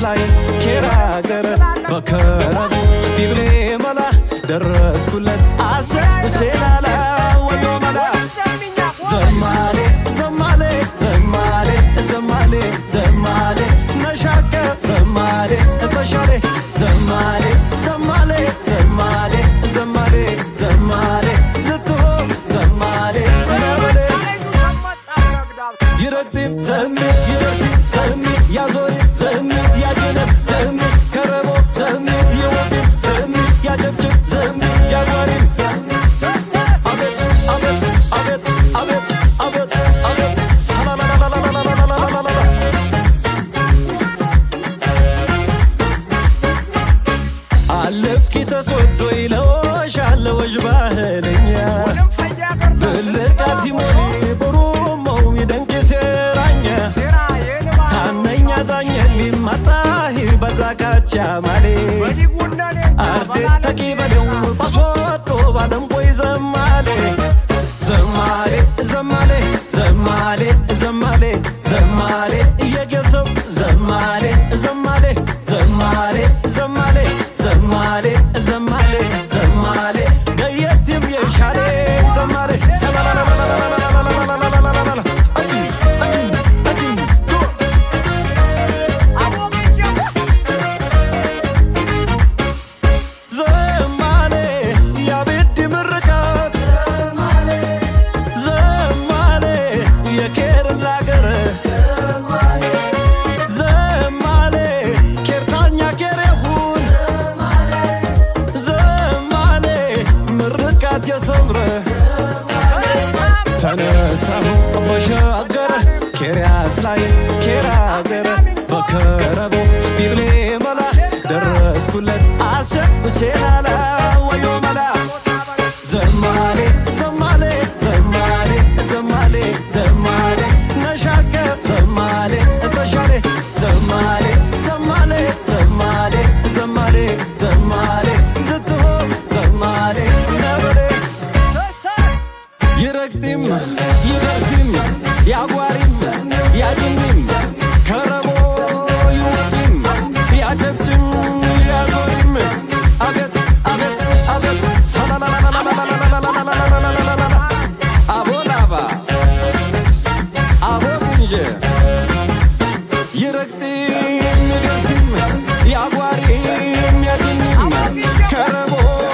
ላይ ኬራገረ በከረቡ ቢብሌ መላ ደረስኩለት አሸ ሁሴናላ ወዮ መላ ዘማሌ ዘማሌ ዘማሌ ዘማሌ ዘማሌ ነሻከ ዘማሌ ተሻሌ ዘማሌ ዘማሌ ዘማሌ ዘማሌ ዘማሌ ስትሆ ዘማሌ ዘማሌ ይረግጥም ዘሚ ይደርሲ ዘሚ ያዞሪ ዘሚ ያጀነብ ዘሚ ከረቦ ዘሚ ይወድም ዘሚ ያጀብጅብ ዘሚ ያጓሪም አቤት አቤት አቤት አቤት አቤት አቤት ሰላላላላላላላላላ አለፍኪ ተስወዶ ይለወሽ አለወሽ ባህለኛ ብልቃት ይሞሪ ብሩመው ይደንቅ ሴራኛ ታነኛ ዛኘሊ ማጣሂ በዛካቻ ማሌ አርዴ ተቂበሌው ባስወዶ ባለም ቆይ ዘማሌ ዘማሌ ዘማሌ ዘማሌ ዘማሌ ዘማሌ እየጌሰው ዘማሌ ዘማሌ ዘማሌ ዘማሌ ዘማሌ ዘማሌ ዘማሌ ገየትም የሻሌ ዘማሌ ዘማሌ ያቤድ ምርቃት ዘማሌ የኬርላ ገረ ዘማሌ ኬርታኛ ኬሬሁን ዘማሌ ምርቃት የሰምረ ተነሳሁ በሻገረ ኬርያስ ላይ ኬራገረ በከረቦ ቢብሌ መላ ደረስኩለት አሸ ሁሴናላ ወዮ መላ ዘማሌ ዘማሌ ዘማሌ ዘማሌ ዘማሌ ነሻከ ዘማሌ ተሻሌ ዘማሌ ዘማሌ ዘማሌ ዘማሌ ዘማሌ ስትሆ ዘማሌ ነበሌ ይረግጥም ይደርሲም ያጓሪም ያጅኒም ከረቦ ይወድም ያጀብጅም ያዞሪም አቤት አቤት አቤት ሰላላላላላላላላላላላላላላ አቦ ላባ አቦ ግንጀ